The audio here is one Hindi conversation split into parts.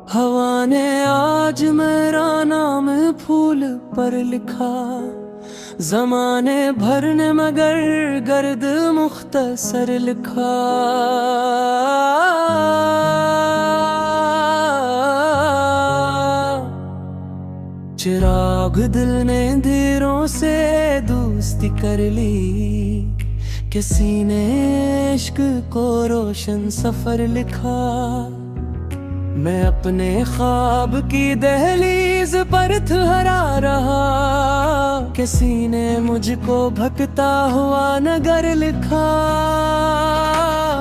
हवा ने आज मेरा नाम फूल पर लिखा, ज़माने भर ने मगर गर्द मुख्तसर लिखा। चिराग दिल ने धीरों से दोस्ती कर ली, किसी ने इश्क को रोशन सफर लिखा। मैं अपने ख्वाब की दहलीज पर ठहरा रहा, किसी ने मुझको भटकता हुआ नगर लिखा।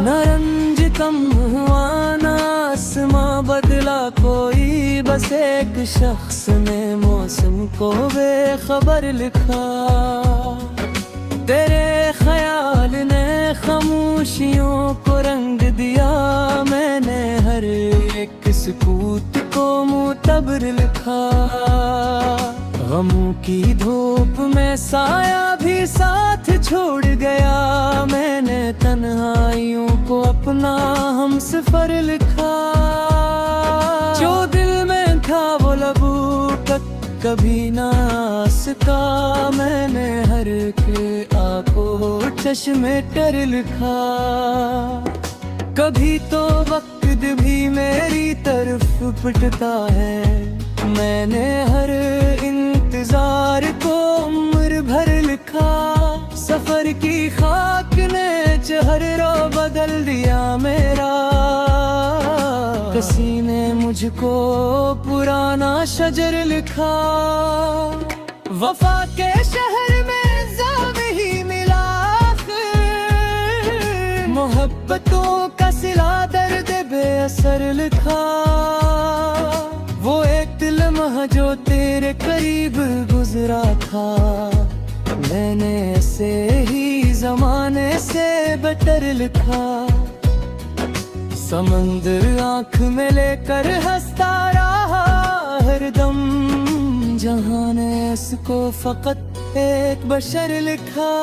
न रंज कम हुआ न आसमां बदला कोई, बस एक शख्स ने मौसम को बेखबर लिखा। तेरे ख्याल ने खामोशियों को रंग दिया, मैंने हर एक सुकूत को मुतबर लिखा। गमों की धूप में साया भी साथ छोड़ गया, मैंने तन्हाइयों को अपना हमसफर लिखा। जो दिल में था वो लबू तक कभी ना आ सका, मैंने हर के आंखों चश्मे तर लिखा। कभी तो वक्त भी मेरी तरफ पिटता है, मैंने हर इंतजार को उम्र भर लिखा। सफर की खाक ने चेहरा बदल दिया मेरा, किसी ने मुझको पुराना शजर लिखा। वफा के शहर में ज़ावे ही मिला, मोहब्बतों का सिला दर्द बेअसर लिखा। वो एक लम्हा जो तेरे करीब गुजरा था, मैंने ऐसे ही जमाने से बेटर लिखा। समंदर आंख में लेकर हंसता रहा हरदम, जहां ने इसको फकत एक बशर लिखा।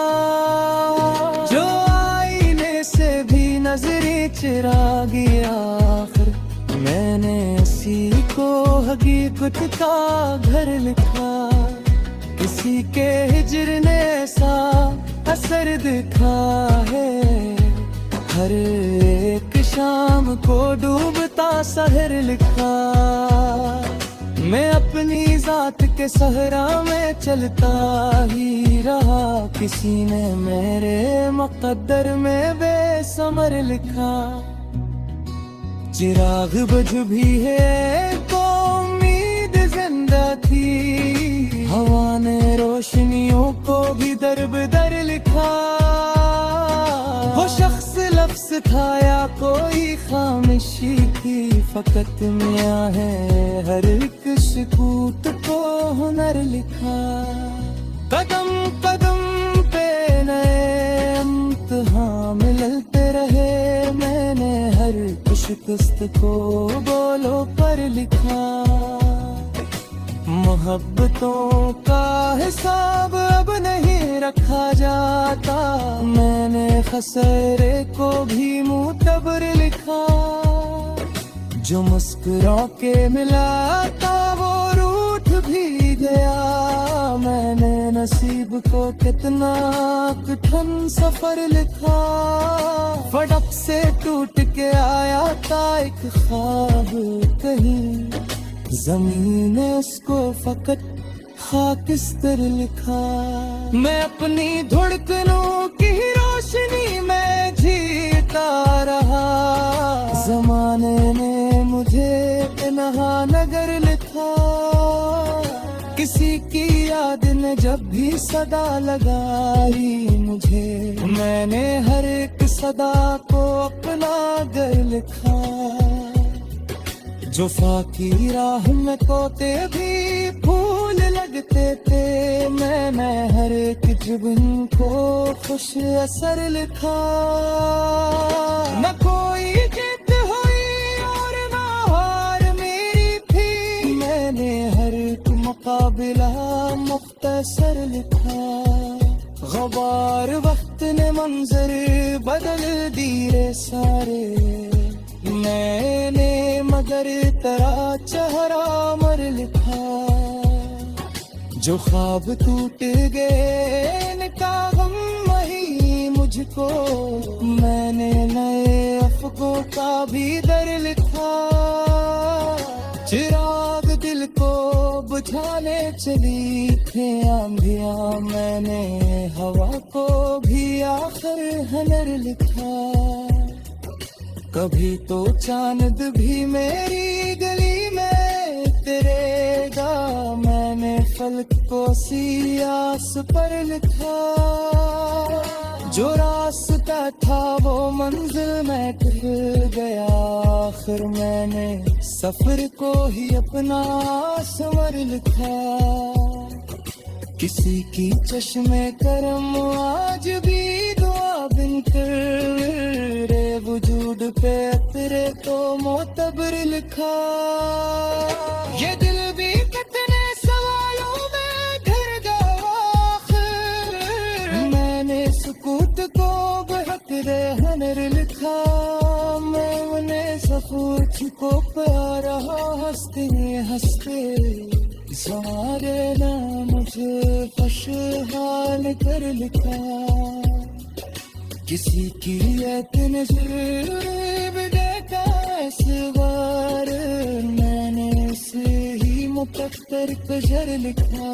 जो आईने से भी नजरें चुरा गया, आखिर मैंने इसी को हकीकत का घर लिखा। किसी के हिजर ने ऐसा असर दिखा है, हर एक शाम को डूबता शहर लिखा। मैं अपनी जात के सहरा में चलता ही रहा, किसी ने मेरे मुक़द्दर में बेसमर लिखा। चिराग बुझ भी है तो उम्मीद जिंदा थी, हवा ने रोशनियों को भी दर लिखा। वो शख्स लफ्ज़ था या कोई खामोशी थी, फकत मियां है हर एक सुकूत को हुनर लिखा। कदम कदम पे नए इम्तिहान मिलते रहे, मैंने हर शिकस्त को बोलो पर लिखा। मोहब्बतों का हिसाब अब नहीं रखा जाता, मैंने खसरे को भी मुतबर लिखा। जो मुस्कुरा के मिला था वो रूठ भी गया, मैंने नसीब को कितना कठिन सफर लिखा। फड़क से टूट के आया था एक ख्वाब कहीं, ज़मीन ने उसको फकत खाकिस्तर लिखा। मैं अपनी धड़कनों की रोशनी में जीता रहा, ज़माने ने मुझे तन्हा नगर लिखा। किसी की याद ने जब भी सदा लगाई मुझे, मैंने हर एक सदा को अपना घर लिखा। जुफा की राह में तोते भी फूल लगते थे, मैंने हर एक जुबान को खुश असर लिखा। न कोई जीत हुई और न हार मेरी थी, मैंने हर एक मुकाबला मुख्तसर लिखा। गबार वक्त ने मंजर बदल दिए सारे, मैंने मगर तेरा चेहरा मर लिखा। जो ख्वाब टूट गए इनका गम वही मुझको, मैंने नए अफ़्क़ों का भी दर लिखा। चिराग दिल को बुझाने चली थे आंधियां, मैंने हवा को भी आखिर हनर लिखा। कभी तो चांद भी मेरी गली में तेरेगा, मैंने फलक को सियास पर लिखा। जो रास्ता था वो मंजिल में टूट गया, आखिर मैंने सफर को ही अपना सवर लिखा। किसी की चश्मे करम आज भी दुआ बिन कर, रे वजूद पे तेरे तो मोतबर लिखा। ये दिल भी कितने सवालों में घिर गया आखिर, मैंने सुकूत को बहकरे हनर लिखा। मैं उन्हें सफूत को प्यारा हंसते हंसते सारे ना मुझे खुशहाल कर लिखा। किसी की नजर देखा इस बार, मैंने से ही मुकद्दर कजर लिखा।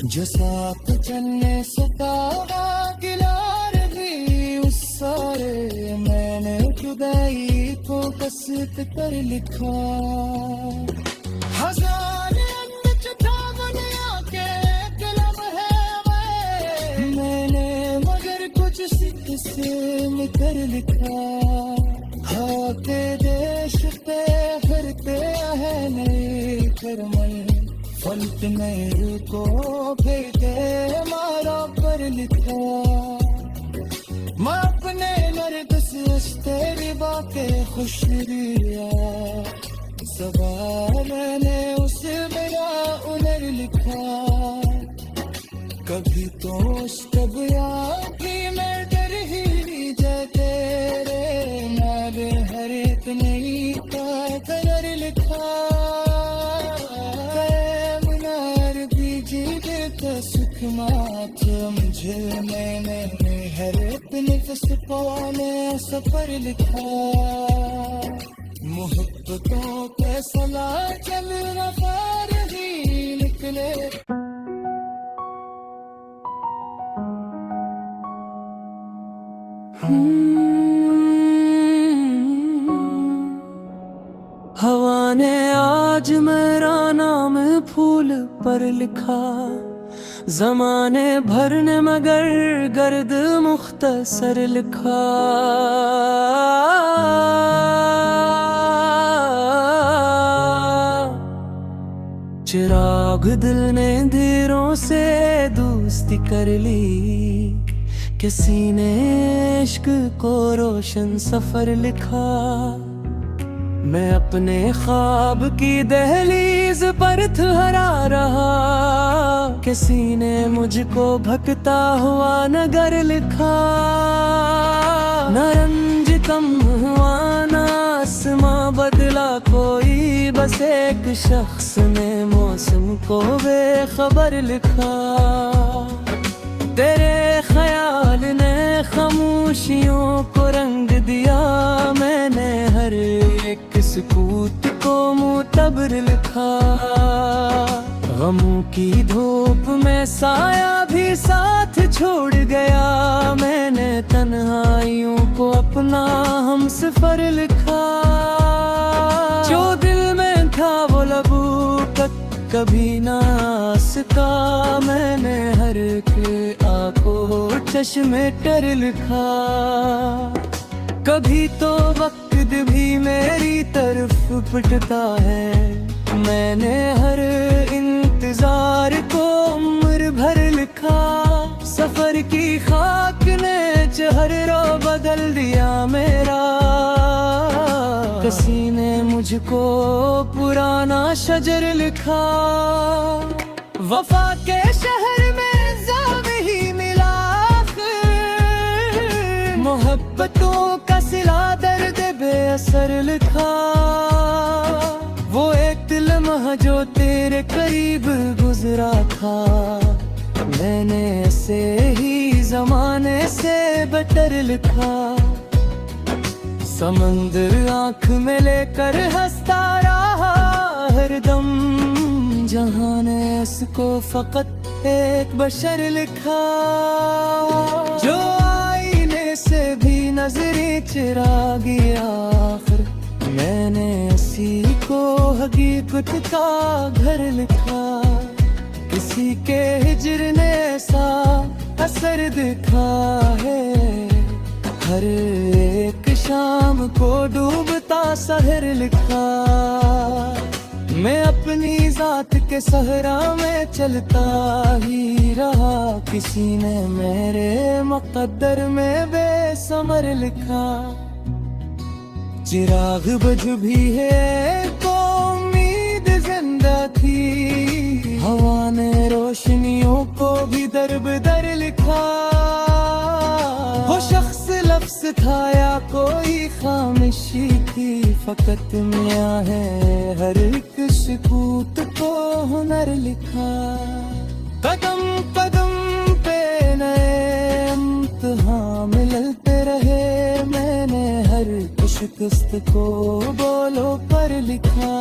जो साथ चलने सका गिला रही उस सारे, मैंने जुदाई को कसरत कर लिखा। हजारे से मिकर लिखा। हाँ के देश पे फिरते हैं नए करमल, फलक नए को फेंके मारा पर लिखा। मैं अपने मर्द से तेरी बातें खुश रिया, सवाल मैंने उसे मेरा उनर लिखा। कभी तो कब आखी मैं डर ही जाते रे, नारे हर एक नई का कलर लिखा। मुनार बीजी देता सुख मात मुझे, मैंने हर एक नफ्स को नया सफर लिखा। मोहब्बतों के सला चल रफा रही निकले। हवा ने आज मेरा नाम फूल पर लिखा, ज़माने भर ने मगर गर्द मुख्तसर लिखा। चिराग दिल ने धीरों से दोस्ती कर ली, किसी ने इश्क को रोशन सफर लिखा। मैं अपने ख्वाब की दहलीज पर ठहरा रहा, किसी ने मुझको भटकता हुआ नगर लिखा। न रंज कम हुआ न आसमां बदला कोई, बस एक शख्स ने मौसम को बेखबर लिखा। तेरे ख्याल ने खामोशियों को रंग दिया, मैंने हर एक सुकूत को मुतबर लिखा। गमों की धूप में साया भी साथ छोड़ गया, मैंने तन्हाइयों को अपना हमसफर लिखा। जो दिल में था वो लबू तक कभी ना आ सका, मैंने हर के आंखों चश्मे कर लिखा। कभी तो वक्त भी मेरी तरफ पिटता है, मैंने हर इंतजार को उम्र भर लिखा। सफर की खाक ने चेहरा बदल दिया मेरा, किसी ने मुझको पुराना शजर लिखा। वफा के शहर में जाविया मोहब्बतों का सिला दर्द बेअसर लिखा। वो एक लम्हा जो तेरे करीब गुजरा था, मैंने ऐसे ही जमाने से बेटर लिखा। समंदर आंख में लेकर हंसता रहा हरदम, जहां ने इसको फकत एक बशर लिखा। जो आईने से भी नजरें चुरा गया, आखिर मैंने इसी को हकीकत का घर लिखा। किसी के हिज्र ने ऐसा असर दिखा है, हर एक शाम को डूबता शहर लिखा। मैं अपनी जात के सहरा में चलता ही रहा, किसी ने मेरे मुक़द्दर में बेसमर लिखा। चिराग बुझ भी है तो उम्मीद जिंदा थी, हवा ने रोशनियों को भी दर लिखा। वो शख्स लफ्ज़ था या कोई खामोशी थी, फकत मियां है हर एक सुकूत को हुनर लिखा। कदम कदम पे नए इम्तिहान मिलते रहे, मैंने हर शिकस्त को बोलो पर लिखा।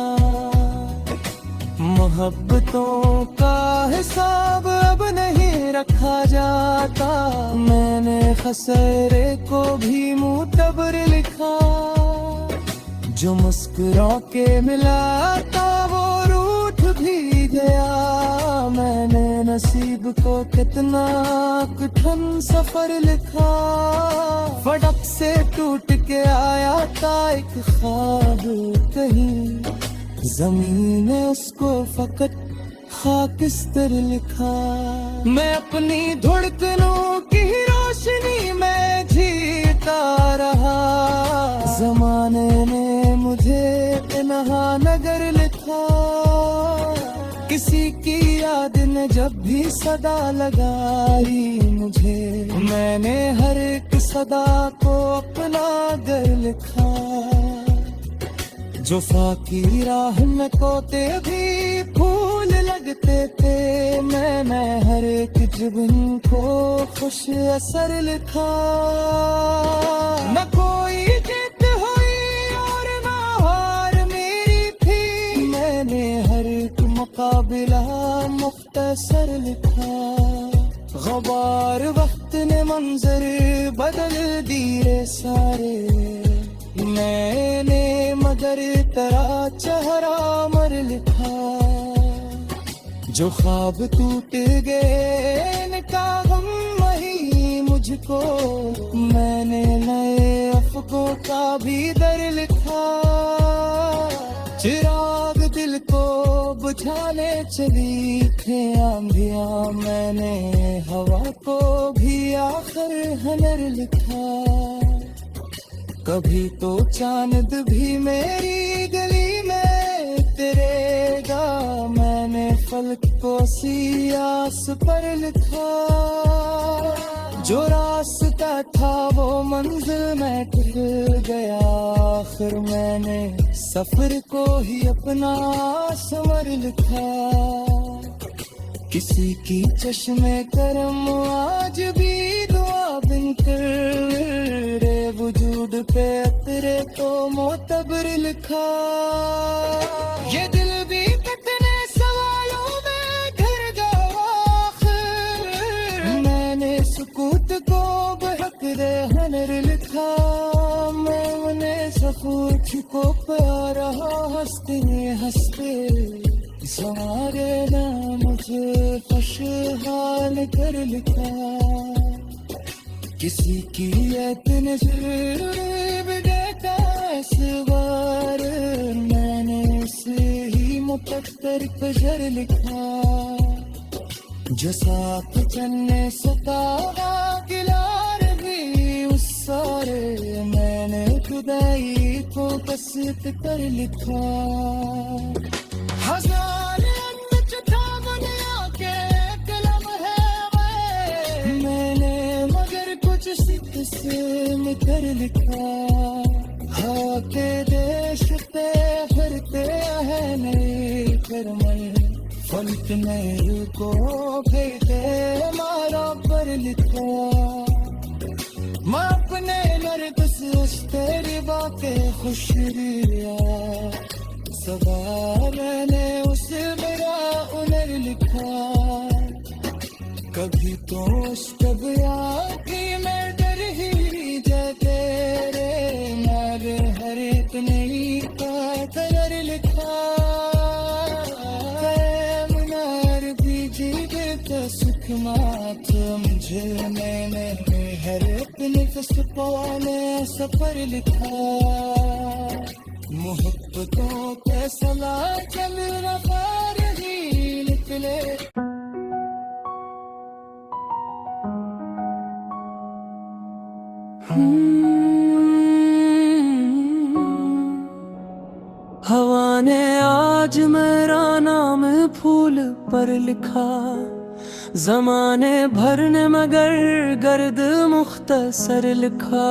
मोहब्बतों का हिसाब अब नहीं रखा जाता, मैंने खसरे को भी मुतबर लिखा। जो मुस्कुरा के मिला था वो रूठ भी गया, मैंने नसीब को कितना कठिन सफर लिखा। फड़क से टूट के आया था एक ख्वाब कहीं, ज़मीन ने उसको फकत खाकिस्तर लिखा। मैं अपनी धड़कनों की रोशनी में जीता रहा, ज़माने ने मुझे तन्हा नगर लिखा। किसी की याद ने जब भी सदा लगाई मुझे, मैंने हर एक सदा को अपना घर लिखा। जुफा की राह में कोते भी फूल लगते थे, मैं हर एक जुबान को खुश असर लिखा। न कोई जीत हुई और न हार मेरी थी, मैंने हर एक मुकाबला मुख्तसर लिखा। गबार वक्त ने मंजर बदल दिए सारे, मैंने मगर तेरा चेहरा मर लिखा। जो ख्वाब टूट गए इनका गम वही मुझको, मैंने नए अफ़क़ों का भी दर लिखा। चिराग दिल को बुझाने चली थे आंधियां, मैंने हवा को भी आखिर हनर लिखा। कभी तो चांद भी मेरी गली में उतरेगा, मैंने फलक को सियास पर लिखा। जो रास्ता था वो मंजिल में टूट गया, आखिर मैंने सफर को ही अपना समर लिखा। किसी की चश्मे करम आज भी दुआ बिनकर, रे वजूद पे अतरे तो मोतबर लिखा। ये दिल भी कितने सवालों में घिर गया, आखिर मैंने सुकूत को बहक दे हनर लिखा। मैंने सफूच को प्यारा हंसते हंसते सारे ना मुझे खुशहाल कर लिखा। किसी की इतने इस बार मैंने उसे ही मुकद्दर कजर लिखा। जो साथ चलने सतावा गिलार भी उस सारे, मैंने खुदाई को कसत कर लिखा। हजार अंत था दुनिया के कलम है मैंने, मगर कुछ सिद्ध से कर लिखा। हाँ के देश पे फिरते हैं नए फिरमल, फलक नहर को फेंकते मारा पर लिखा। मैं अपने नरगिस उस तेरी बातें खुश रिया, सबा मैंने उस मेरा उनर लिखा। कभी तो उस कबिया की मैं डर ही जा तेरे, मारे हर एक नई का कलर लिखा। मुनार बीजी बेटा सुख मात मुझे मैंने हर अपने फसपाने सफर लिखा। मोहब्बतों के सला चल रहा ही निकले। हवा ने आज मेरा नाम फूल पर लिखा, ज़माने भर ने मगर गर्द मुख्तसर लिखा।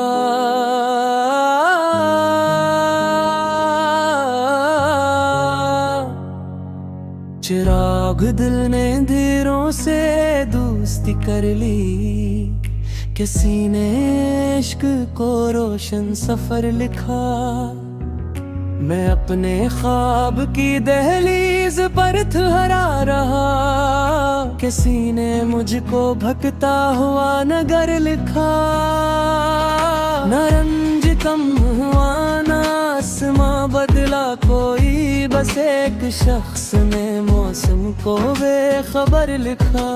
चिराग दिल ने धीरों से दोस्ती कर ली, किसी ने इश्क को रोशन सफर लिखा। मैं अपने ख्वाब की दहलीज पर ठहरा रहा, किसी ने मुझको भटकता हुआ नगर लिखा। न रंज कम हुआ न आसमां बदला कोई, बस एक शख्स ने मौसम को बेखबर लिखा।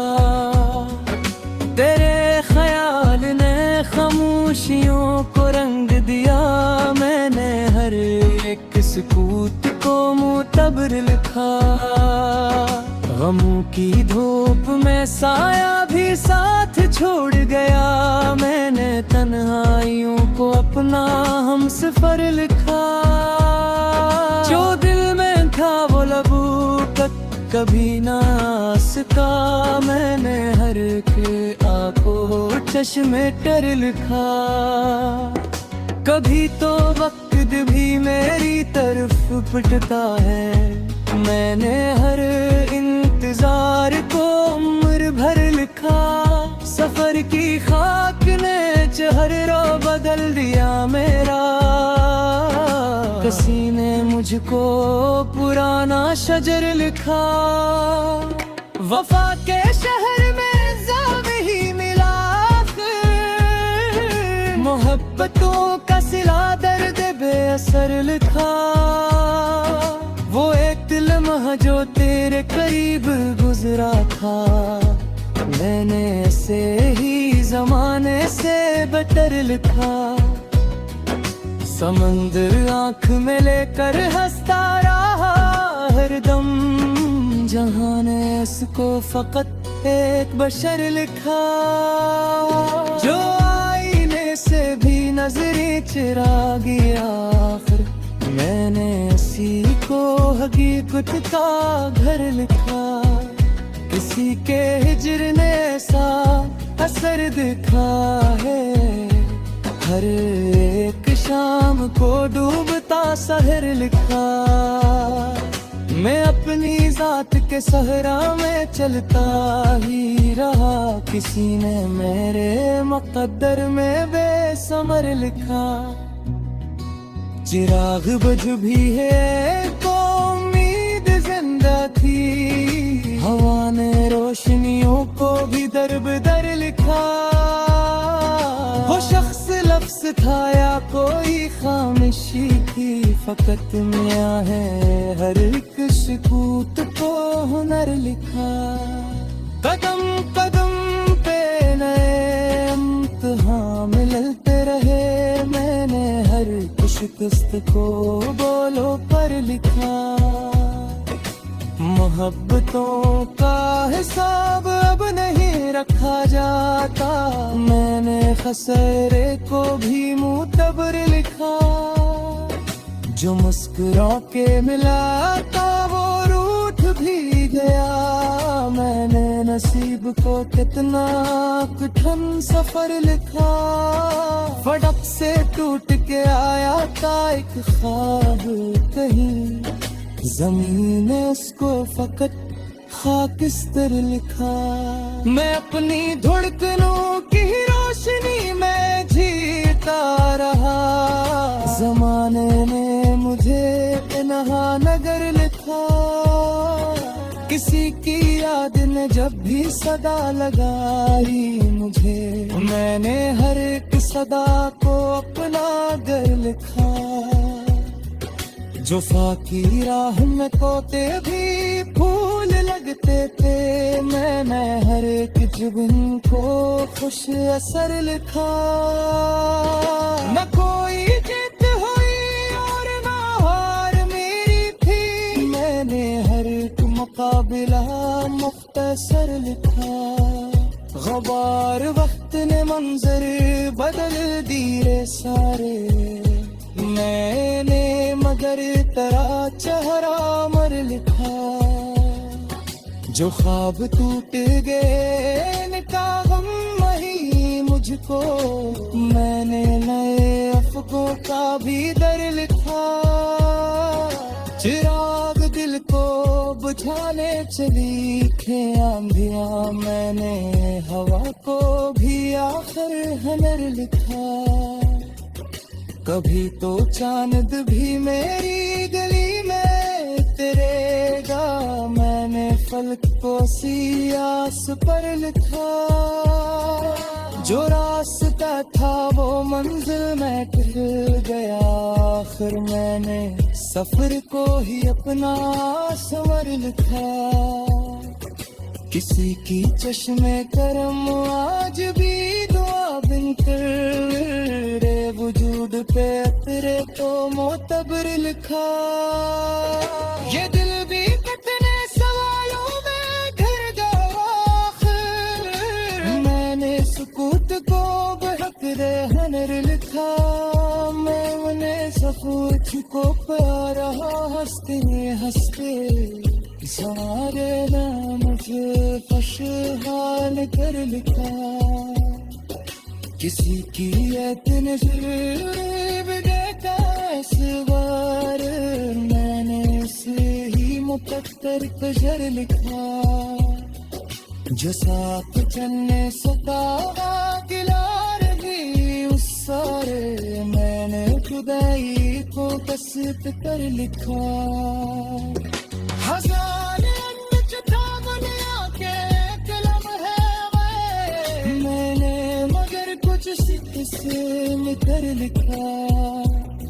तेरे ख्याल ने खामोशियों को रंग दिया, मैंने हर एक सुकूत को मुतबर लिखा। गमों की धूप में साया भी साथ छोड़ गया, मैंने तन्हाइयों को अपना हमसफर लिखा। जो दिल में था वो लबू तक कभी ना सका, मैंने हर के आंखों चश्मे तर लिखा। कभी तो वक्त भी मेरी तरफ पिटता है, मैंने हर इंतजार को उम्र भर लिखा। सफर की खाक ने चेहरा बदल दिया मेरा, किसी ने मुझको पुराना शजर लिखा। वफा के शहर में ज़ाम ही मिला, मोहब्बतों का सिला दर्द बेअसर लिखा। वो एक लम्हा जो तेरे करीब गुजरा था, मैंने ऐसे ही जमाने से बेटर लिखा। समंदर आंख में लेकर हंसता रहा हरदम, जहां ने इसको फकत एक बशर लिखा। जो आईने से भी नजरें चुरा गया, आखिर मैंने इसी को हकीकत का घर लिखा। किसी के हिजर ने ऐसा असर दिखा है, हर एक शाम को डूबता शहर लिखा। मैं अपनी जात के सहरा में चलता ही रहा, किसी ने मेरे मुक़द्दर में बेसमर लिखा। चिराग बुझ भी है तो उम्मीद जिंदा थी, हवा ने रोशनियों को भी दर लिखा। वो शख्स लफ्ज़ था या कोई खामोशी थी, फकत मियां है हर एक सुकूत को हुनर लिखा। कदम कदम पे नए इम्तिहान मिलते रहे, मैंने हर शिकस्त को बोलो पर लिखा। मोहब्बतों का हिसाब अब नहीं रखा जाता, मैंने खसरे को भी मुतबर लिखा। जो मुस्कुरा के मिला था वो रूठ भी गया। मैंने नसीब को कितना कठिन सफर लिखा, फड़क से टूट के आया था एक ख्वाब कहीं, ज़मीन ने उसको फकत खाकिस्तर लिखा। मैं अपनी धड़कनों की रोशनी में जीता रहा, ज़माने ने मुझे इन्हा नगर लिखा। किसी की याद ने जब भी सदा लगाई मुझे, मैंने हर एक सदा को अपना घर लिखा। जुफा की राह में तोते भी फूल लगते थे, मैं हर एक जुगन को खुश असर लिखा। न कोई जीत हुई और न हार मेरी थी, मैंने हर एक मुकाबला मुख्तसर लिखा। गबार वक्त ने मंजर बदल दिए सारे, मैंने मगर तेरा चेहरा मर लिखा। जो ख्वाब टूट गए इनका गम वही मुझको, मैंने नए अफ़गों का भी दर लिखा। चिराग दिल को बुझाने चली थे आंधियां, मैंने हवा को भी आखिर हनर लिखा। कभी तो चांद भी मेरी गली में तेरेगा, मैंने फलक को सियास पर लिखा। जो रास्ता था वो मंजिल में टल गया, आखिर मैंने सफर को ही अपना सवर लिखा। किसी की चश्मे करम आज भी दुआ बिन तेरे वजूद पे तेरे तो मोतबर लिखा। ये दिल भी कितने सवालों में घिर गया आखिर, मैंने सुकूत को बहक दे हनर लिखा। मैं उन्हें सफूत को पा रहा हंसते हंसते, सारे ना मुझे खुशहाल कर लिखा। किसी की इतने देखा इस बार, मैंने उसे ही मुकद्दर कजर लिखा। जो साथ चलने सतावा गिला रही उस सारे, मैंने खुदाई को कसरत कर लिखा। हजार था दुनिया के कलम है वे, मैंने मगर कुछ सिख से मिकर लिखा।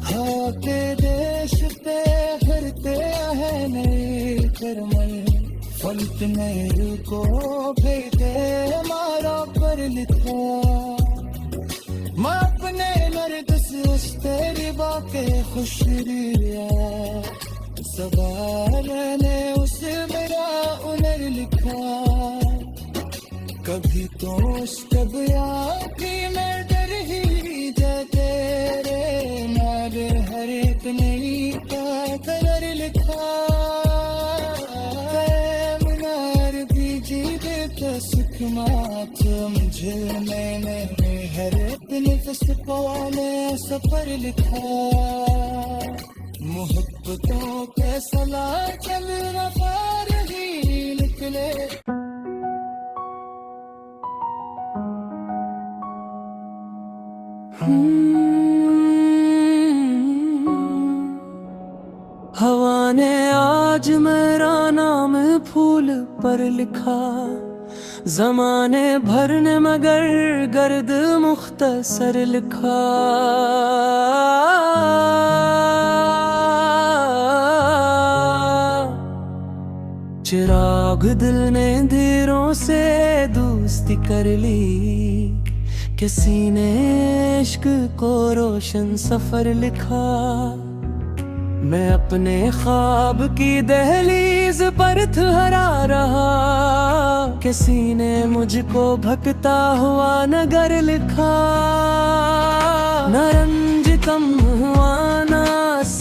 हाँ के देश पे फिरते हैं नए करमल, फलत नए को भेदे मारा पर लिखा। मैं अपने नर्द से उस तेरी बाके खुश रिया, सवाल ने उसे मेरा उनर लिखा। कभी तो उसका बयाती में डर ही जाते रे, मारे हर एक नई का कलर लिखा। मुनार भी जीवे तो सुख मात मुझे, मैंने हर एक नफस पाने सफर लिखा। मोहब्बतों के सला चल रफार ही निकले। हवा ने आज मेरा नाम फूल पर लिखा, ज़माने भर ने मगर गर्द मुख्तसर लिखा। चिराग दिल ने धीरों से दोस्ती कर ली, किसी ने इश्क को रोशन सफर लिखा। मैं अपने ख्वाब की दहलीज पर ठहरा रहा, किसी ने मुझको भटकता हुआ नगर लिखा। न रंज कम हुआ ना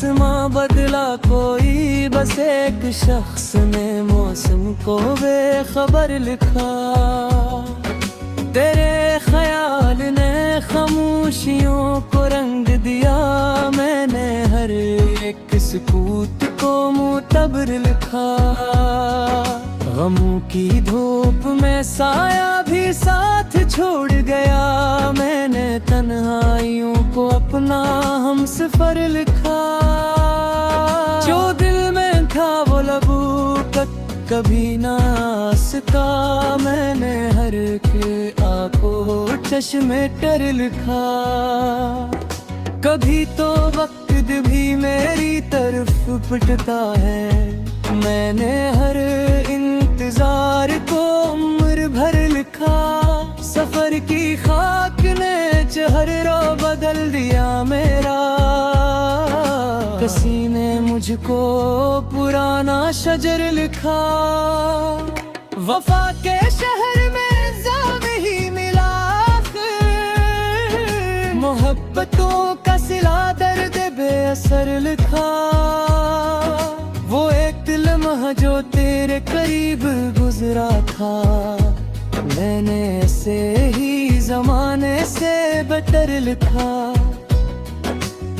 आसमां बदला कोई, बस एक शख्स ने मौसम को बेखबर लिखा। तेरे ख्याल ने खामोशियों को रंग दिया, मैंने हर एक सुकूत को मुतबर लिखा। गमों की धूप में साया भी साथ छोड़ गया, मैंने तन्हाइयों को अपना हमसफर लिखा। जो दिल में था वो लबू तक कभी ना आ सका, मैंने हर के आंखों चश्मे तर लिखा। कभी तो वक्त भी मेरी तरफ पिटता है, मैंने हर इंतजार को उम्र भर लिखा। सफर की खाक ने चेहरा बदल दिया मेरा, किसी ने मुझको पुराना शजर लिखा। वफा के शहर में ज़ाद ही मिला, मोहब्बतों का सिला दर्द बेअसर लिखा। वो एक लम्हा जो तेरे करीब गुजरा था, मैंने ऐसे ही जमाने से बेहतर लिखा।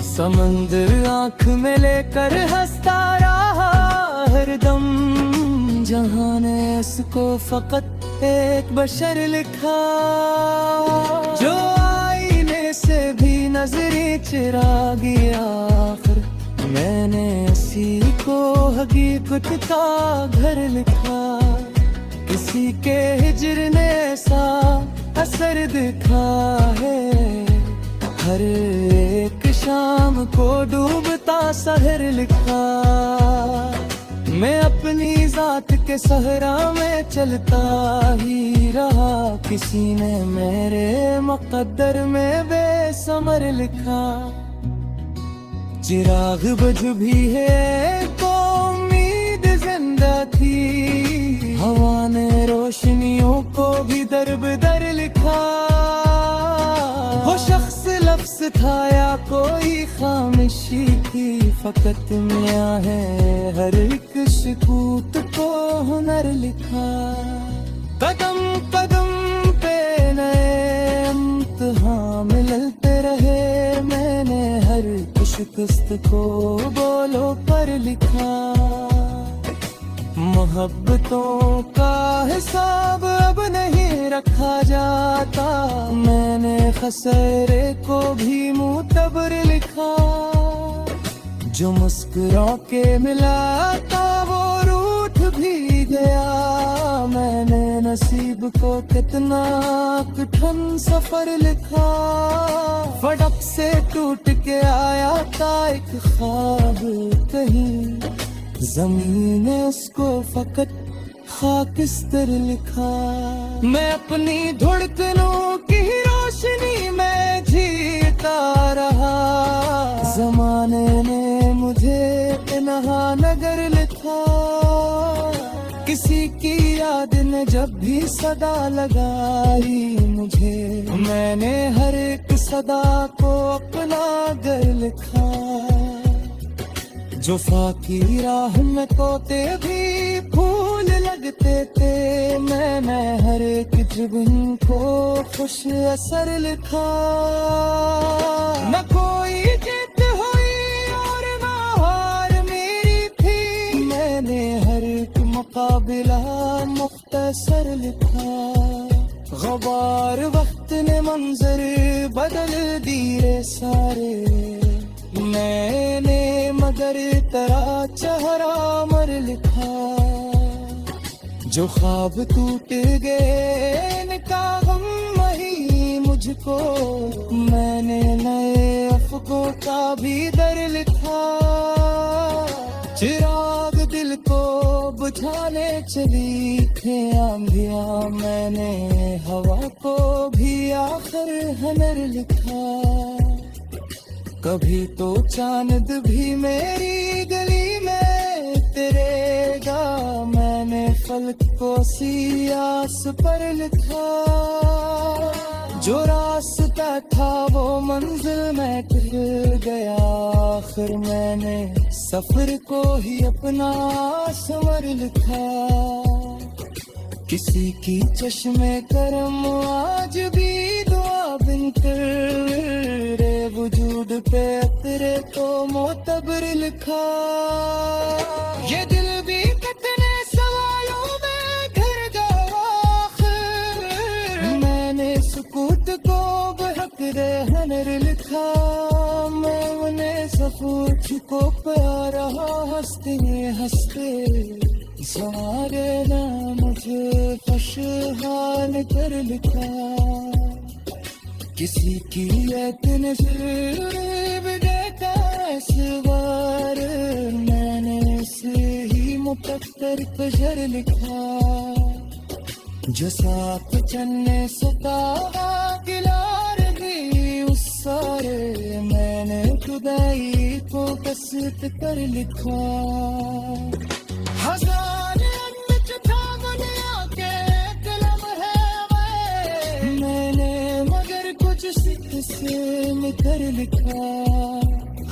समंदर आंख में लेकर हंसता रहा हरदम, जहां ने इसको फकत एक बशर लिखा। जो आईने से भी नजरें चुरा गया, आखिर मैंने इसी को हकीकत का घर लिखा। किसी के हिज्र ने ऐसा असर दिखा है, हर एक शाम को डूबता शहर लिखा। मैं अपनी जात के सहरा में चलता ही रहा, किसी ने मेरे मुक़द्दर में बेसमर लिखा। चिराग बुझ भी है तो उम्मीद जिंदा थी, हवा ने रोशनियों को भी दर लिखा। वो शख्स लफ्ज़ था या कोई खामोशी थी, फकत मियां है हर एक सुकूत को हुनर लिखा। कदम कदम पे नए इम्तिहान मिलते रहे, मैंने हर शिकस्त को बोलो पर लिखा। मोहब्बतों का हिसाब अब नहीं रखा जाता, मैंने खसरे को भी मुतबर लिखा। जो मुस्कुरा के मिला था वो रूठ भी गया, मैंने नसीब को कितना कठिन सफर लिखा। फड़क से टूट के आया था एक ख्वाब कहीं, ज़मीन ने उसको फकत खाकिस्तर लिखा। मैं अपनी धड़कनों की रोशनी में जीता रहा, ज़माने ने मुझे तन्हा नगर लिखा। किसी की याद ने जब भी सदा लगाई मुझे, मैंने हर एक सदा को अपना घर लिखा। जो फाकी राह में तोते भी फूल लगते थे, मैंने हर एक जुबान को खुश असर लिखा। न कोई जीत हुई और न हार मेरी थी, मैंने हर एक मुकाबला मुख्तसर लिखा। गबार वक्त ने मंजर बदल दिए सारे, मैंने मगर तेरा चेहरा मर लिखा। जो ख्वाब टूट गए इनका गम वही मुझको, मैंने नए अफ़क़ों का भी दर लिखा। चिराग दिल को बुझाने चली थे आंधियां, मैंने हवा को भी आखिर हनर लिखा। कभी तो चांद भी मेरी गली में तेरेगा, मैंने फलक को सियास पर लिखा। जो रास्ता था वो मंजिल में टूट गया, आखिर मैंने सफर को ही अपना समर लिखा। किसी की चश्मे करम आज भी दुआ बिनकर, रे वजूद पे तेरे तो मोतबर लिखा। ये दिल भी कितने सवालों में घिर गया, आखिर मैंने सुकूत को बहक दे हनर लिखा। मैं उन्हें सफूत को प्यारा हंसते हंसते सारे ना मुझे खुशहाल कर लिखा। किसी की इतने सिर्फ देखा सवार, मैंने उसे ही मुकद्दर कजर लिखा। जो साथ चलने सका गिलार भी उस सारे, मैंने खुदाई को कसरत कर लिखा। हजारे अंच था दुनिया के कलम है मैंने, मगर कुछ सिख से निकर लिखा।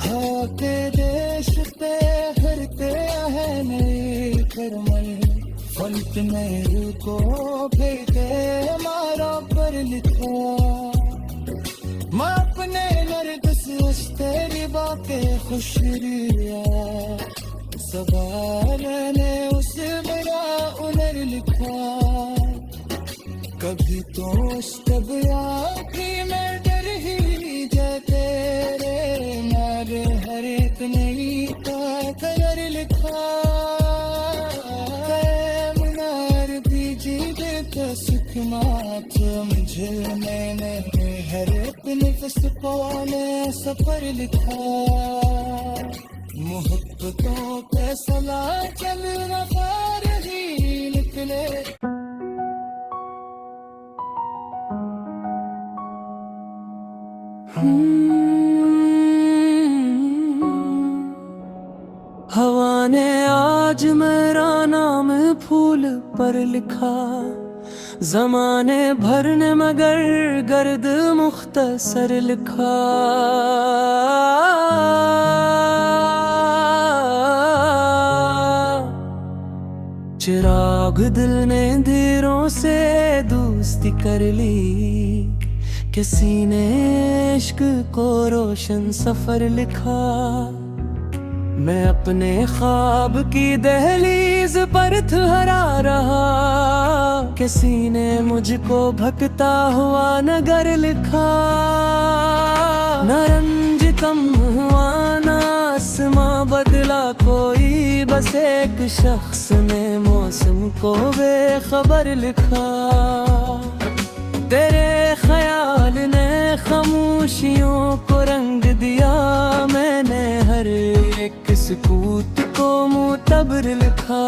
हाँ के देश पे हरते है नए करमल, फलक नहर को भेदे हमारा पर लिखा। मैं अपने नरगिस तेरी बातें खुश रिया, सवाल ने उसे मेरा उनर लिखा। कभी तो तबिया भी मैं डर ही जाते रे, मारे हर एक नई का कलर लिखा। मुनार भी जीवे का सुख मात मुझे, मैंने हर एक नफस पवाने सफर लिखा। मोहब्बतों पे सला चल रफार ही निकले। हवा ने आज मेरा नाम फूल पर लिखा, ज़माने भर ने मगर गर्द मुख्तसर लिखा। चिराग दिल ने धीरों से दोस्ती कर ली, किसी ने इश्क को रोशन सफर लिखा। मैं अपने ख्वाब की दहलीज पर ठहरा रहा, किसी ने मुझको भटकता हुआ नगर लिखा। न रंज कम हुआ न आसमां बदला कोई, बस एक शख्स ने मौसम को बेखबर लिखा। तेरे ख्याल ने खामोशियों को रंग दिया, मैंने हर एक सुकूत को मुतबर लिखा।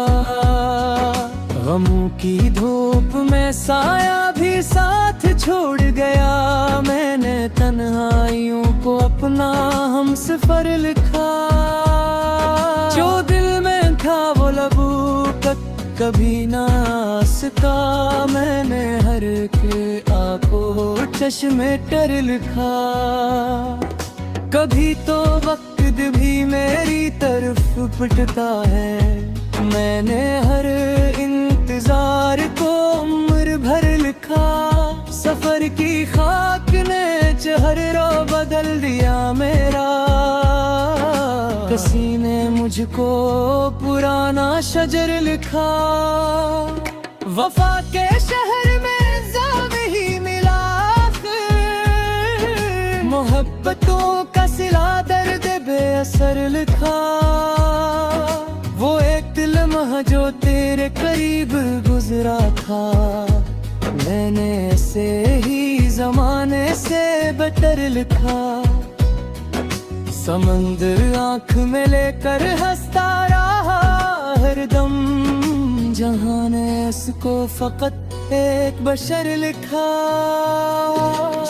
गमों की धूप में साया भी साथ छोड़ गया, मैंने तन्हाइयों को अपना हमसफर लिखा। जो दिल में था वो लबू तक कभी ना आ सका, मैंने हर के आंखों चश्मे टर लिखा। कभी तो वक्त भी मेरी तरफ पिटता है, मैंने हर इंतजार को उम्र भर लिखा। सफर की खाक ने चेहरा बदल दिया मेरा, किसी ने मुझको पुराना शजर लिखा। वफा के शहर में ज़ाम ही मिला, मोहब्बतों का सिला दर्द बेअसर लिखा। वो एक लम्हा जो तेरे करीब गुजरा था, मैंने ऐसे ही जमाने से बेटर लिखा। समंदर आंख में लेकर हंसता रहा हरदम, जहां ने इसको फकत एक बशर लिखा।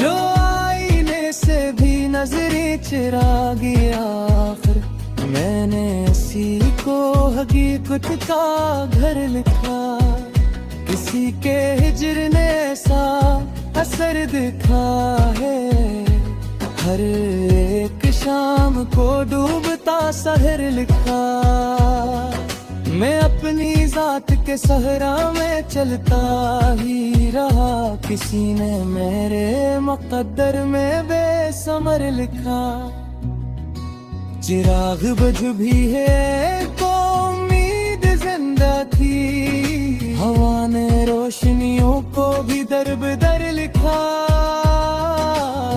जो आईने से भी नजरें चुरा गया, आखिर मैंने इसी को हकीकत का घर लिखा। किसी के हिजर ने ऐसा असर दिखा है। हर एक शाम को डूबता शहर लिखा। मैं अपनी जात के सहरा में चलता ही रहा, किसी ने मेरे मुक़द्दर में बेसमर लिखा। चिराग बुझ भी है तो उम्मीद जिंदा थी, हवा ने रोशनियों को भी दर लिखा।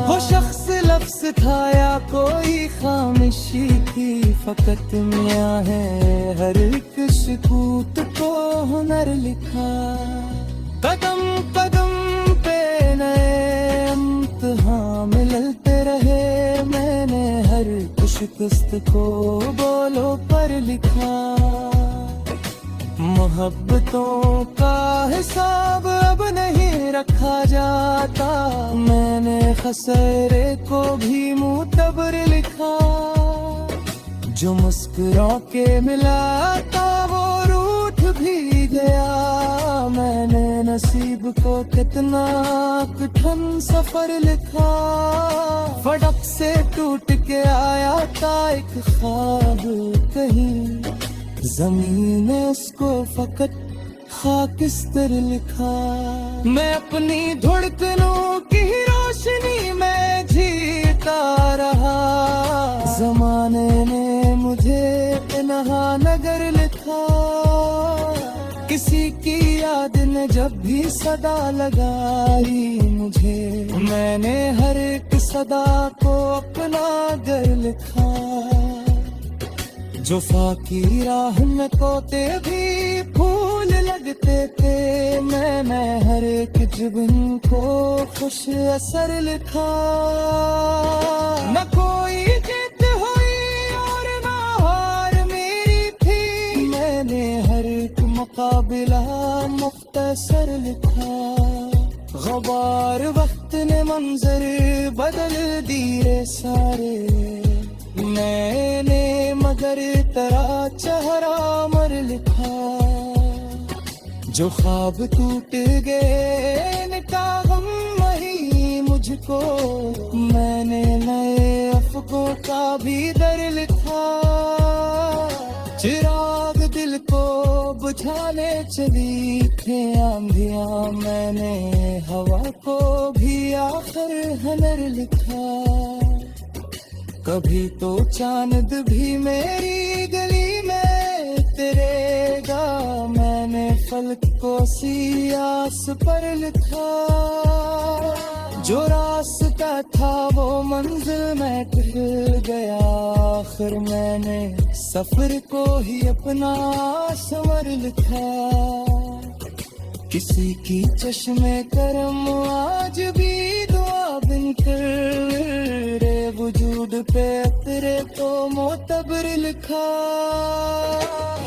वो शख्स लफ्ज़ था या कोई खामोशी थी, फकत मियाँ है हर एक सुकूत को हुनर लिखा। कदम कदम पे नए इम्तिहान मिलते रहे, मैंने हर शिकस्त को बोलो पर लिखा। मोहब्बतों का हिसाब अब नहीं रखा जाता, मैंने खसरे को भी मुतबर लिखा। जो मुस्कुरा के मिला था वो रूठ भी गया, मैंने नसीब को कितना कठिन सफर लिखा। फड़क से टूट के आया था एक ख्वाब कहीं, ज़मीन ने उसको फकत खाकिस्तर लिखा। मैं अपनी धड़कनों की रोशनी में जीता रहा, ज़माने ने मुझे तन्हा नगर लिखा। किसी की याद ने जब भी सदा लगाई मुझे, मैंने हर एक सदा को अपना घर लिखा। जुफा की राह में तोते भी फूल लगते थे, मैंने हर एक जुबान को खुश असर लिखा। न कोई जीत हुई और न हार मेरी थी, मैंने हर एक मुकाबला मुख्तसर लिखा। ग़बार वक्त ने मंजर बदल दिए सारे, मैंने मगर तेरा चेहरा मर लिखा। जो ख्वाब टूट गए इनका गम वही मुझको, मैंने नए अफ़क़ों का भी दर लिखा। चिराग दिल को बुझाने चली थे आंधियाँ, मैंने हवा को भी आखिर हुनर लिखा। कभी तो चांद भी मेरी गली में तेरेगा, मैंने फलक को सियास पर लिखा। जो रास्ता था वो मंजिल में टूट गया, आखिर मैंने सफर को ही अपना सवर लिखा। किसी की चश्मे करम आज भी दुआ बिनकर, रे वजूद पे तेरे तो मोतबर लिखा।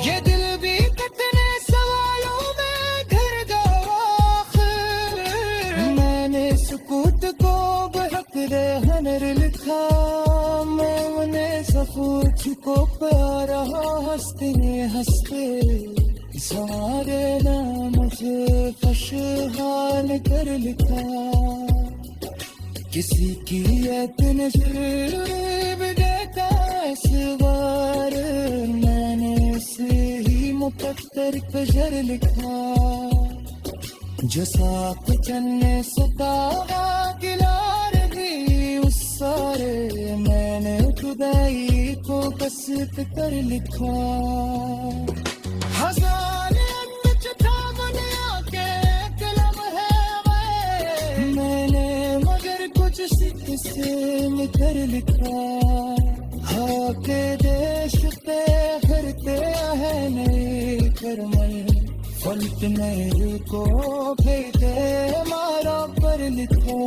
ये दिल भी कितने सवालों में घिर गया आखिर, मैंने सुकूत को बहक दे हुनर लिखा। मैंने सफूच को प्यारा हंसते हंसते, सारे ना मुझे खुशहाल कर लिखा। किसी की नजर भी देखा इस बार, मैंने उसे ही मुकद्दर कजर लिखा। जो साथ चलने सतावा गिलार भी उस सारे, मैंने खुदाई को कसक कर लिखा। मैंने मगर कुछ से निकर लिखा। हाँ के देश पे फिरते हैं नए करमल, फलक नए को भेदे मारा पर लिखा।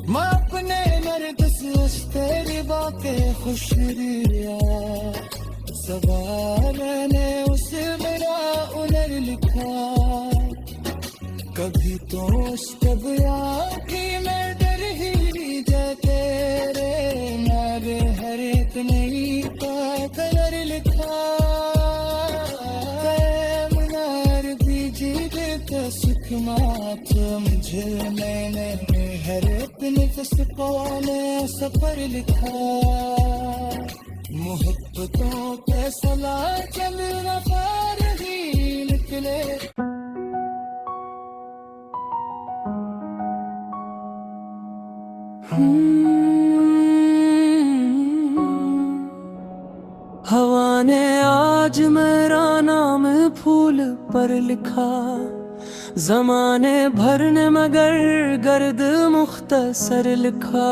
मैं अपने नर्द से तेरी बातें खुश रिया, सवाल मैंने उसे मेरा उनर लिखा। कभी तो उसके आँखी में डर ही जाते रे, मेरे हर एक नई का कलर लिखा। मनार भी जीत का सुख माथ मुझे मैंने हर अपने ने सफर लिखा, मोहब्बतों के सला चल वफा रही निकले। हवा ने आज मेरा नाम फूल पर लिखा, ज़माने भर ने मगर गर्द मुख्तसर लिखा।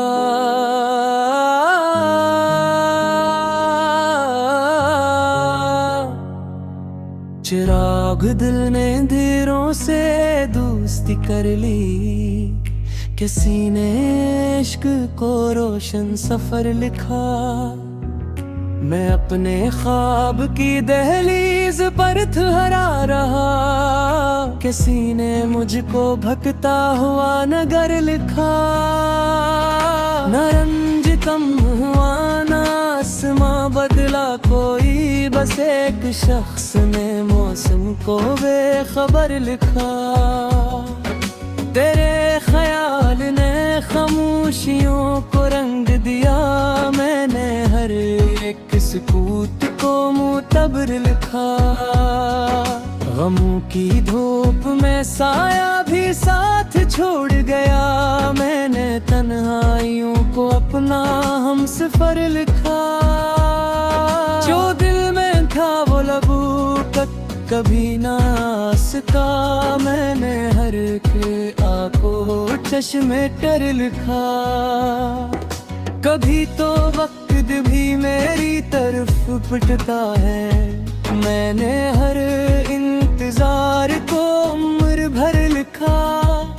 चिराग दिल ने धीरों से दोस्ती कर ली, किसी ने इश्क को रोशन सफर लिखा। मैं अपने ख्वाब की दहलीज पर ठहरा रहा, किसी ने मुझको भटकता हुआ नगर लिखा। न रंजितम हुआ न आसमां बदला कोई, बस एक शख्स ने मौसम को बेखबर लिखा। तेरे ख्याल ने खामोशियों को रंग दिया, मैंने हर एक सुकूत को मुतबर लिखा। गमों की धूप में साया भी साथ छोड़ गया, मैंने तन्हाइयों को अपना हमसफर लिखा। जो दिल में था वो लबू तक कभी ना सका, मैंने हर के आंखों चश्मे तर लिखा। कभी तो वक्त भी मेरी तरफ पिटता है, मैंने हर इंतजार को उम्र भर लिखा।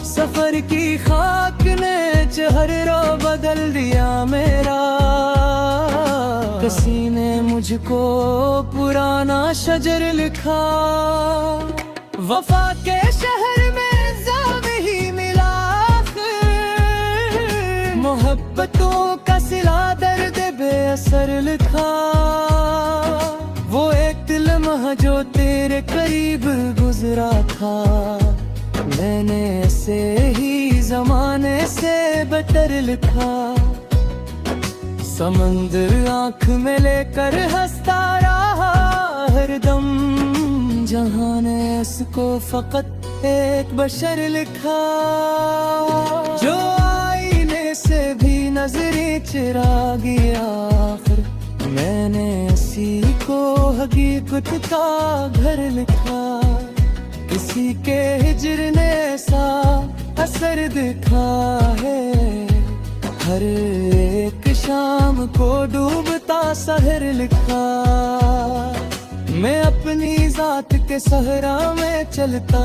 सफर की खाक ने चेहरा बदल दिया मेरा, किसी ने मुझको पुराना शजर लिखा। वफा के शहर में ज़ावे ही मिला, मोहब्बतों का सिला दर्द बेअसर लिखा। वो एक लम्हा जो तेरे करीब गुजरा था, मैंने ऐसे ही जमाने से बेहतर लिखा। समंदर आंख में लेकर हंसता रहा हरदम, जहां ने इसको फकत एक बशर लिखा। जो आईने से भी नजरें चुरा गया, आखिर मैंने इसी को हकीकत का घर लिखा। किसी के हिजर ने ऐसा असर दिखा है, हर एक शाम को डूबता शहर लिखा। मैं अपनी जात के सहरा में चलता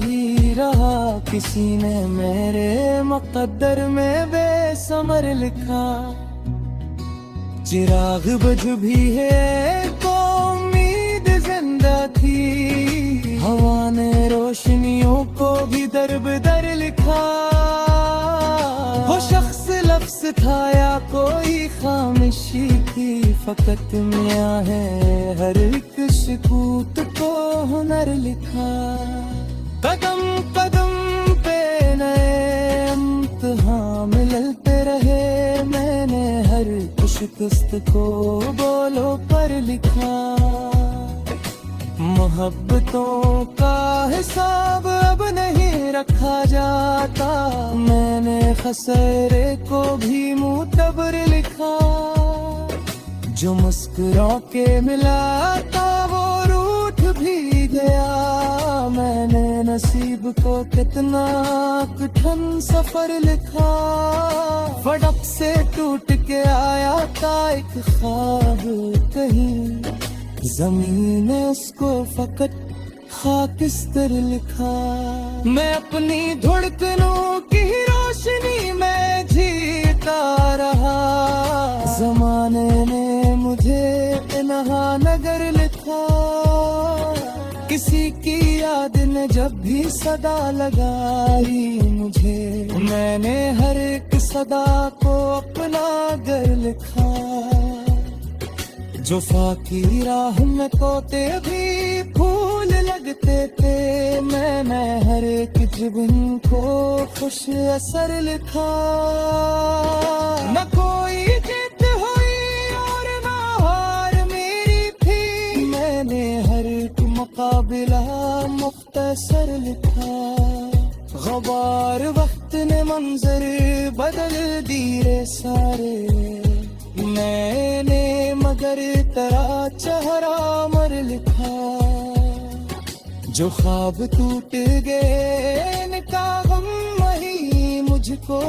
ही रहा, किसी ने मेरे मुक़द्दर में बेसमर लिखा। चिराग बुझ भी है तो उम्मीद जिंदा थी, हवा ने रोशनियों को भी दर लिखा। वो शख्स लफ्ज़ था या कोई खामोशी थी, फकत मियां है हर एक सुकूत को हुनर लिखा। कदम कदम पे नए इम्तिहान मिलते रहे, मैंने हर शिकस्त को बोलो पर लिखा। मोहब्बतों का हिसाब अब नहीं रखा जाता, मैंने खसरे को भी मुतबर लिखा। जो मुस्कुरा के मिला था वो रूठ भी गया, मैंने नसीब को कितना कठिन सफर लिखा। फड़क से टूट के आया था एक ख्वाब कहीं, ज़मीन ने उसको फकत खाकिस्तर लिखा। मैं अपनी धड़कनों की रोशनी में जीता रहा, ज़माने ने मुझे इन्हा नगर लिखा। किसी की याद ने जब भी सदा लगाई मुझे, मैंने हर एक सदा को अपना घर लिखा। जुफा की राह में तोते भी फूल लग लिखते थे मैंने हर एक जुबान को खुश असर लिखा। न कोई जीत हुई और न हार मेरी थी, मैंने हर एक मुकाबला मुख्तसर लिखा। गबार वक्त ने मंजर बदल दिए सारे, मैंने मगर तेरा चेहरा मर लिखा। जो ख्वाब टूट गए इनका गम वही मुझको,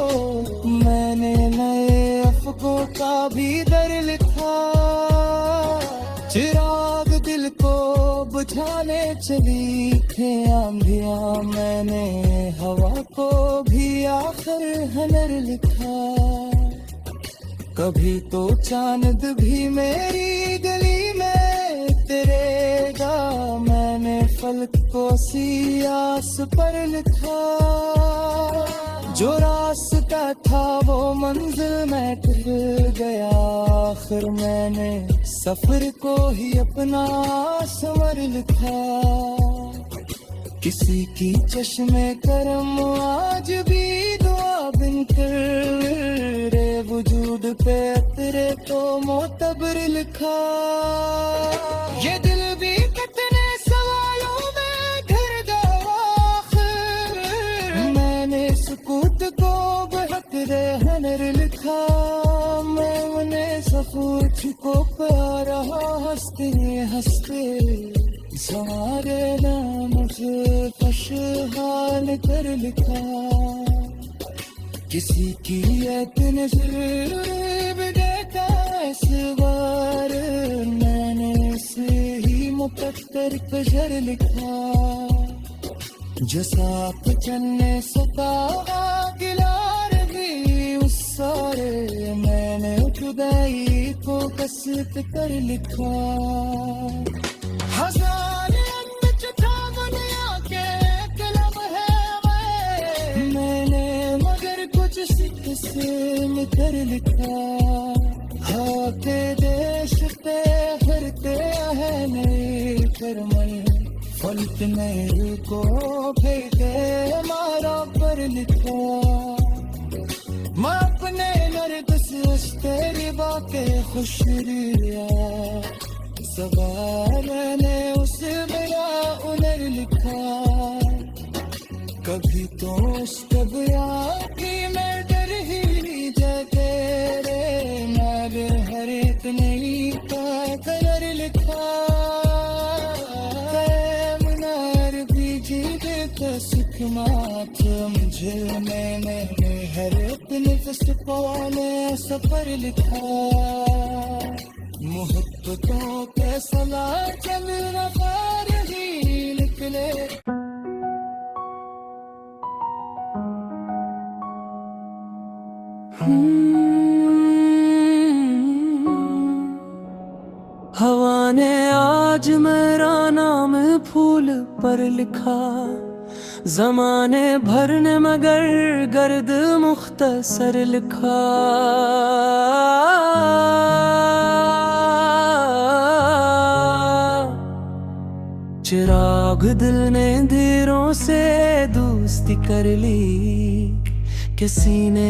मैंने नए अफ़्कों का भी दर लिखा। चिराग दिल को बुझाने चली थे आंधियां, मैंने हवा को भी आखिर हनर लिखा। कभी तो चांद भी मेरी गली में तेरेगा, मैंने फलक को सियास पर लिखा। जो रास्ता था वो मंजिल में टूट गया, आखिर मैंने सफर को ही अपना सवर लिखा। किसी की चश्मे करम आज भी दुआ बिन तेरे वजूद पे तेरे तो मोतबर लिखा। ये दिल भी कितने सवालों में घिर गया, आखिर मैंने सुकूत को बहकरे हनर लिखा। मैं उन्हें सफूत को प्यारा हंसते हंसते सारे नाम से खुशहाल कर लिखा। किसी की नजर देखा इस बार, मैंने से ही मुकद्दर कशर लिखा। जो साथ चलने सका गिलार भी उस सारे, मैंने जुदाई को कसरत कर लिखा। हजार था दुनिया के कलम है मैंने मगर कुछ सिख से निकर लिखा। हाथे देश पे फिरते है नए करमल, फलत नए को फेंके मारा पर लिखा। मैं अपने नरगिस तेरी बातें खुश रिया, सवाल मैंने उस मेरा उनर लिखा। कभी तो उस कबिया की मैं डर ही तेरे, नाल हर एक नई का कलर लिखा। मुनार भी जीत का सुख मात मुझे, मैंने हर एक नफ्स को मैं सफर लिखा। मोहब्बतों के सला चल रफ़ार ही निकले। हवा ने आज मेरा नाम फूल पर लिखा, ज़माने भर ने मगर गर्द मुख्तसर लिखा। चिराग दिल ने धीरों से दोस्ती कर ली, किसी ने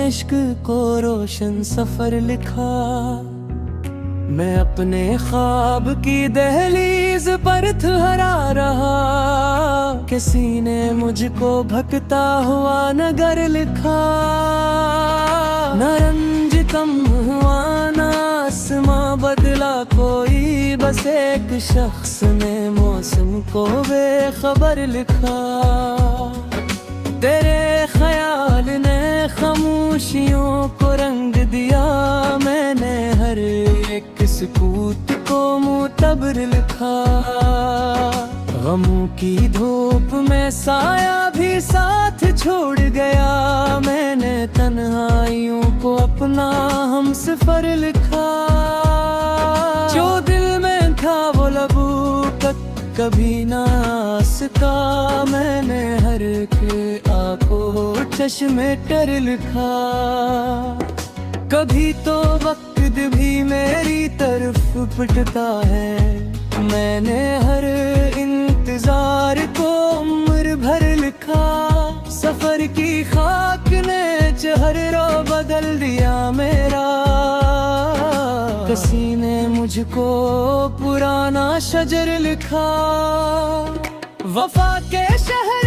इश्क को रोशन सफर लिखा। मैं अपने ख्वाब की दहलीज पर ठहरा रहा, किसी ने मुझको भटकता हुआ नगर लिखा। न रंज कम हुआ न आसमां बदला कोई, बस एक शख्स ने मौसम को बेखबर लिखा। तेरे ख्याल ने खामोशियों को रंग दिया, मैंने हर एक सुकूत को मुतबर लिखा। गमों की धूप में साया भी साथ छोड़ गया, मैंने तन्हाइयों को अपना हमसफर लिखा। जो दिल में था वो लबू तक कभी ना सका, मैंने हर के आंखों चश्मे कर लिखा। कभी तो वक्त भी मेरी तरफ पिटता है, मैंने हर इंतजार को उम्र भर लिखा, सफर की खाक ने चेहरा बदल दिया मेरा। किसी ने मुझको पुराना शजर लिखा, वफा के शहर